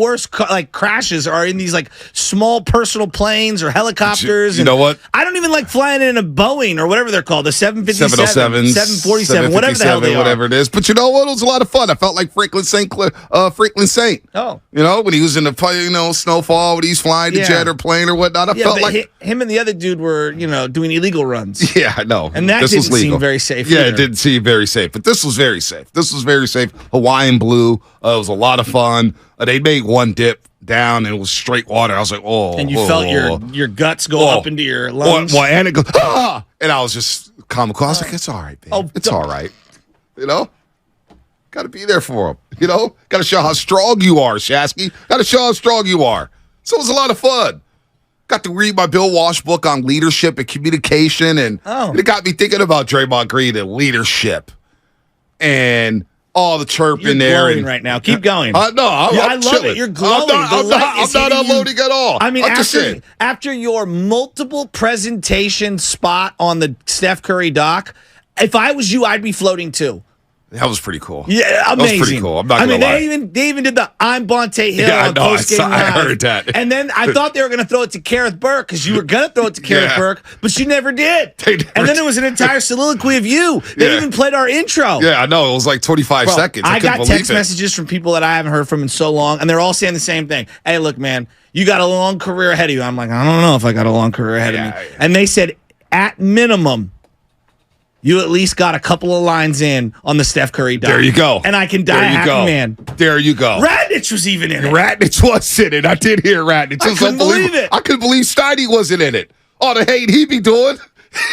worst crashes are in these like small personal planes or helicopters. You know what? I don't even like flying in a Boeing or whatever they're called, the 757, 707s, 747, whatever the hell they are. Whatever it is. But you know what? It was a lot of fun. I felt like Franklin Saint. Oh. You know, when he was in the snowfall, when he's flying the jet or plane or whatnot. I felt like him and the other dude were, doing illegal runs. Yeah, I know. And that didn't seem very safe. Yeah, either. it didn't seem very safe. But this was very safe. Hawaiian blue. It was a lot of fun. They made one dip down and it was straight water. I was like, oh. And you felt your guts go up into your lungs. Well, and it goes, ah! And I was just comical. I was like, it's all right, babe. It's all right. Got to be there for him. Got to show how strong you are, Shasky. Got to show how strong you are. So it was a lot of fun. Got to read my Bill Walsh book on leadership and communication, and it got me thinking about Draymond Green and leadership and all the chirping You're there. Glowing right now. Keep going. I love it. You're glowing. I'm not unloading at all. I mean, after your multiple presentation spot on the Steph Curry doc, if I was you, I'd be floating too. That was pretty cool. Yeah, amazing. That was pretty cool. I'm not gonna lie. They even did the I'm Bonte Hill on post-game I heard that. And then I thought they were going to throw it to Kareth Burke because you were going to throw it to Kareth Burke, but you never did. And then it was an entire soliloquy of you. They even played our intro. Yeah, I know. It was like 25 seconds. I got text messages from people that I haven't heard from in so long, and they're all saying the same thing. Hey, look, man, you got a long career ahead of you. I'm like, I don't know if I got a long career ahead of me. Yeah. And they said, at minimum, you at least got a couple of lines in on the Steph Curry doc. There you go. And I can die a happy man. There you go. Radnich was even in it. Radnich was in it. I did hear Radnich. I couldn't believe it. I couldn't believe Steiny wasn't in it. All the hate he'd be doing.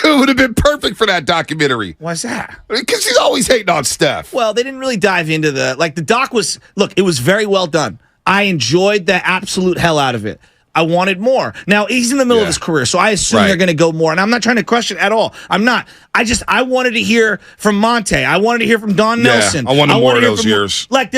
It would have been perfect for that documentary. Why's that? Because he's always hating on Steph. Well, they didn't really dive into the doc was, look, it was very well done. I enjoyed the absolute hell out of it. I wanted more. Now, he's in the middle of his career, so I assume they're going to go more. And I'm not trying to crush it at all. I'm not. I wanted to hear from Monte. I wanted to hear from Don Nelson. I wanted more of those years. Like,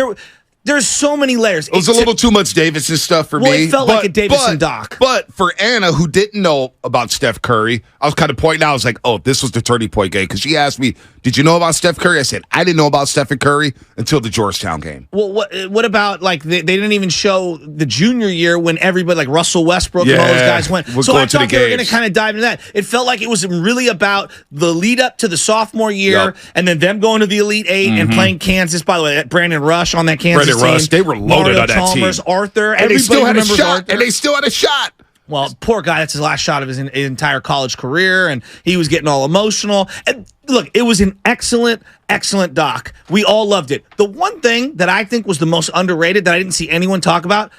there's so many layers. It was a little too much Davidson stuff for me. It felt like a Davidson doc. But for Anna, who didn't know about Steph Curry, I was kind of pointing out, I was like, oh, this was the turning point game. Because she asked me, did you know about Steph Curry? I said, I didn't know about Stephen Curry until the Georgetown game. Well, what about, they didn't even show the junior year when everybody, like Russell Westbrook and all those guys went. So I thought they were going to kind of dive into that. It felt like it was really about the lead up to the sophomore year and then them going to the Elite Eight and playing Kansas. By the way, Brandon Rush on that Kansas team. Rush, they were loaded Mario on that Chalmers, team. Arthur, and they still had a shot. Arthur. And they still had a shot. Well, poor guy, that's his last shot of his entire college career, and he was getting all emotional. And look, it was an excellent, excellent doc. We all loved it. The one thing that I think was the most underrated that I didn't see anyone talk about,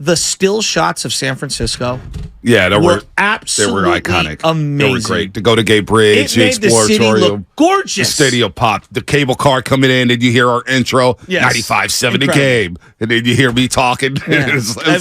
the still shots of San Francisco. Yeah, they were absolutely iconic. Amazing. They were great. To go to Gay Bridge, it made the city look gorgeous. The stadium popped. The cable car coming in, and you hear our intro, 95-7 the game. And then you hear me talking. Yeah. It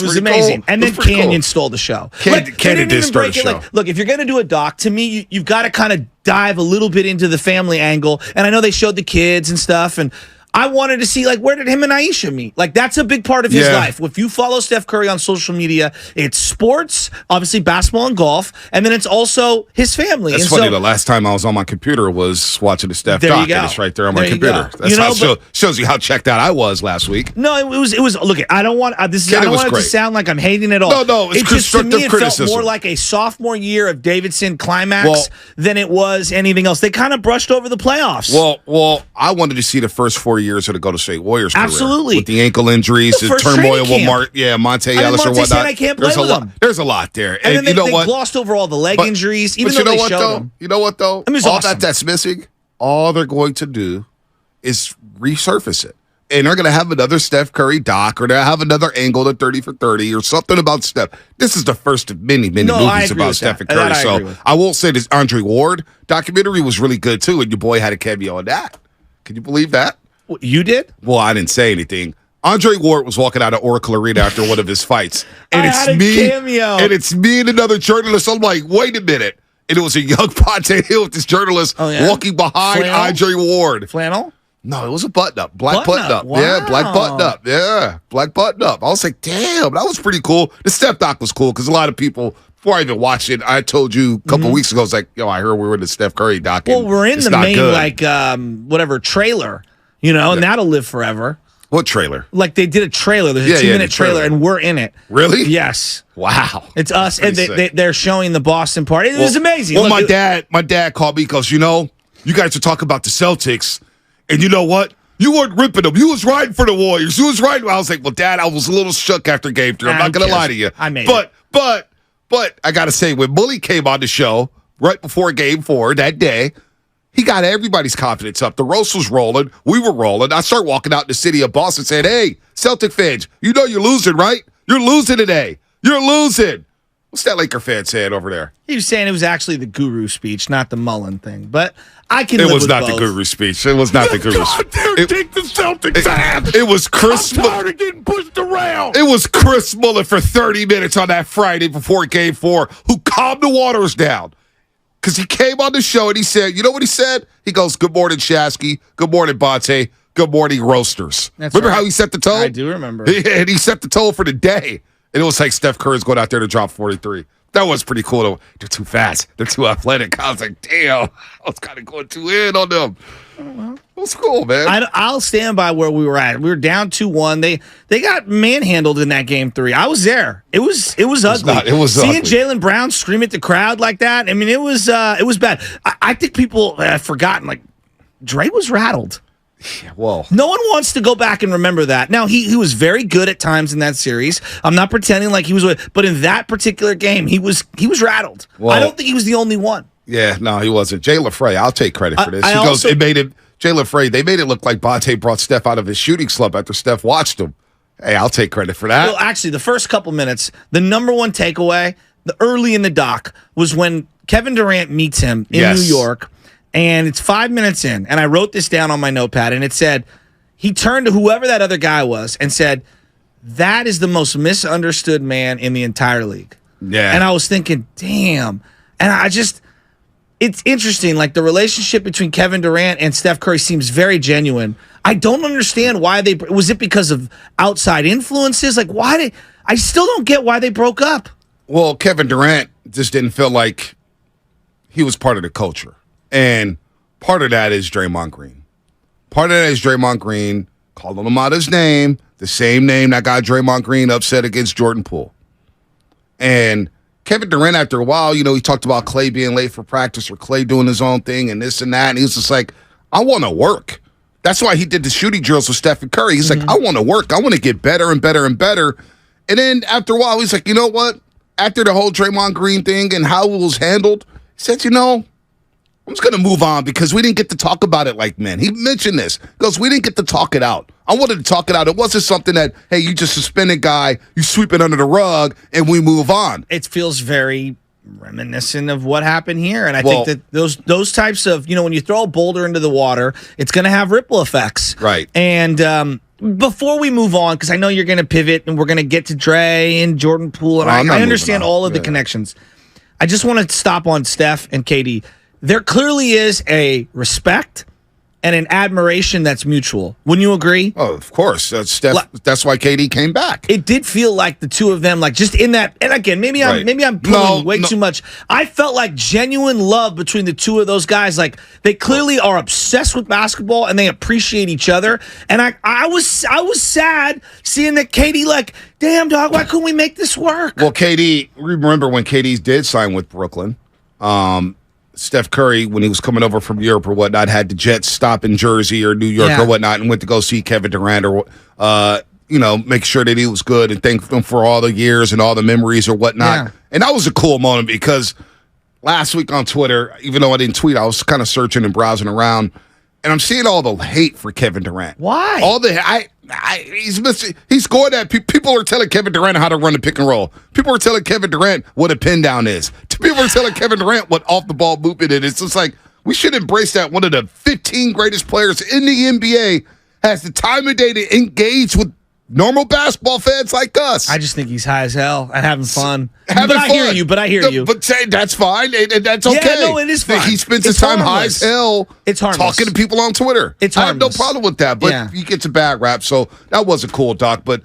was amazing. Cool. And then Canyon stole the show. Canyon did start the show. Look, if you're going to do a doc, to me, you've got to kind of dive a little bit into the family angle. And I know they showed the kids and stuff, and I wanted to see, where did him and Aisha meet? That's a big part of his life. If you follow Steph Curry on social media, it's sports, obviously basketball and golf, and then it's also his family. That's funny. The last time I was on my computer was watching the Steph doc, and it's right there on my computer. That's shows you how checked out I was last week. No, it was. Look, I don't want I don't want it to sound like I'm hating it all. No, it's constructive criticism. It felt more like a sophomore year of Davidson climax than it was anything else. They kind of brushed over the playoffs. Well, I wanted to see the first 4 years of the Golden State Warriors career. Absolutely. With the ankle injuries, the turmoil with Monte Ellis or whatnot. I can't play with him. There's a lot there. And then they glossed over all the leg injuries, even though they showed them. You know what, though? All that's missing, all they're going to do is resurface it. And they're going to have another Steph Curry doc, or they'll have another angle to 30 for 30 or something about Steph. This is the first of many movies about Steph and Curry. So I will say this Andre Ward documentary was really good, too, and your boy had a cameo on that. Can you believe that? You did? Well, I didn't say anything. Andre Ward was walking out of Oracle Arena after one of his fights. And cameo. And it's me and another journalist. I'm like, wait a minute. And it was a young Ponte Hill with this journalist walking behind Andre Ward. Flannel? No, it was a button-up. Black button-up. Wow. Yeah, black button-up. Yeah, black button-up. I was like, damn, that was pretty cool. The Steph doc was cool because a lot of people, before I even watched it, I told you a couple weeks ago, I was like, I heard we were in the Steph Curry doc. Well, we're in the main, trailer. And that'll live forever. What trailer? Like they did a trailer. There's a 2-minute trailer, and we're in it. Really? Yes. Wow. It's us, and they're showing the Boston part. It was amazing. Well, my dad called me because, you guys are talking about the Celtics, and you know what? You weren't ripping them. You was riding for the Warriors. You was riding. I was like, well, Dad, I was a little shook after Game 3. I'm not going to lie to you. I made it. But I got to say, when Bully came on the show right before Game 4 that day, he got everybody's confidence up. The roast was rolling. We were rolling. I start walking out in the city of Boston saying, hey, Celtic fans, you know you're losing, right? You're losing today. You're losing. What's that Laker fan saying over there? He was saying it was actually the guru speech, not the Mullen thing. But I can live It was with not both. the guru speech. It was not the guru speech. Take the Celtics ass. It was Chris. I'm tired of getting pushed around. It was Chris Mullin for 30 minutes on that Friday before Game 4 who calmed the waters down. Because he came on the show and he said, you know what he said? He goes, good morning, Shasky. Good morning, Bonte. Good morning, Roasters. Remember how he set the tone? I do remember. And he set the tone for the day. And it was like Steph Curry's going out there to drop 43. That was pretty cool. They're too fast. They're too athletic. I was like, damn. I was kind of going too in on them. It was cool, man. I'll stand by where we were at. We were down 2-1. They got manhandled in that Game 3. I was there. It was ugly. It was Seeing ugly. Jaylen Brown scream at the crowd like that. I mean, it was bad. I think people have forgotten. Like Dre was rattled. Well, No one wants to go back and remember that. Now, he was very good at times in that series. I'm not pretending like he was, but in that particular game, he was rattled. Well, I don't think he was the only one. yeah, no, he wasn't. Jay LaFrey, I'll take credit for this. I He goes, also- Jay LaFrey, they made it look like Bonte brought Steph out of his shooting slump after Steph watched him. Hey, I'll take credit for that. Well, actually, the first couple minutes, the number one takeaway, the early in the doc, was when Kevin Durant meets him in Yes. New York, and it's 5 minutes in, and I wrote this down on my notepad, and it said, he turned to whoever that other guy was and said, that is the most misunderstood man in the entire league. Yeah. And I was thinking, damn. And it's interesting. Like the relationship between Kevin Durant and Steph Curry seems very genuine. I don't understand why was it because of outside influences? Like I still don't get why they broke up. Well, Kevin Durant just didn't feel like he was part of the culture. And part of that is Draymond Green. Part of that is Draymond Green calling him out his name, the same name that got Draymond Green upset against Jordan Poole. And Kevin Durant, after a while, he talked about Clay being late for practice or Clay doing his own thing and this and that. And he was just like, I want to work. That's why he did the shooting drills with Steph and Curry. He's like, I want to work. I want to get better and better and better. And then after a while, he's like, you know what? After the whole Draymond Green thing and how it was handled, he said, I'm just going to move on because we didn't get to talk about it like men. He mentioned this. He goes, we didn't get to talk it out. I wanted to talk it out. It wasn't something that, hey, you just suspend a guy, you sweep it under the rug, and we move on. It feels very reminiscent of what happened here. And I think that those types of, when you throw a boulder into the water, it's going to have ripple effects. Right. And before we move on, because I know you're going to pivot and we're going to get to Dre and Jordan Poole, and I understand all of the connections. I just want to stop on Steph and KD. There clearly is a respect and an admiration that's mutual. Wouldn't you agree? Oh, of course. That's why KD came back. It did feel like the two of them, like just in that. And again, maybe I'm pulling way too much. I felt like genuine love between the two of those guys. Like they clearly are obsessed with basketball and they appreciate each other. And I was sad seeing that KD like, damn dog, why couldn't we make this work? Well, KD, remember when KD did sign with Brooklyn? Steph Curry, when he was coming over from Europe or whatnot, had the Jets stop in Jersey or New York or whatnot and went to go see Kevin Durant or, make sure that he was good and thank him for all the years and all the memories or whatnot. Yeah. And that was a cool moment because last week on Twitter, even though I didn't tweet, I was kind of searching and browsing around, and I'm seeing all the hate for Kevin Durant. Why? All the he's going at people are telling Kevin Durant how to run the pick and roll. People are telling Kevin Durant what a pin down is. People are telling Kevin Durant what off the ball movement is. It's just like we should embrace that one of the 15 greatest players in the NBA has the time of day to engage with normal basketball fans like us. I just think he's high as hell and having fun. Having I fun. hear you. But say that's fine. And that's okay. Yeah, no, it is fine. He spends his time high as hell. It's harmless. Talking to people on Twitter. It's harmless. I have no harmless. problem with that, but he gets a bad rap. So that was a cool doc. But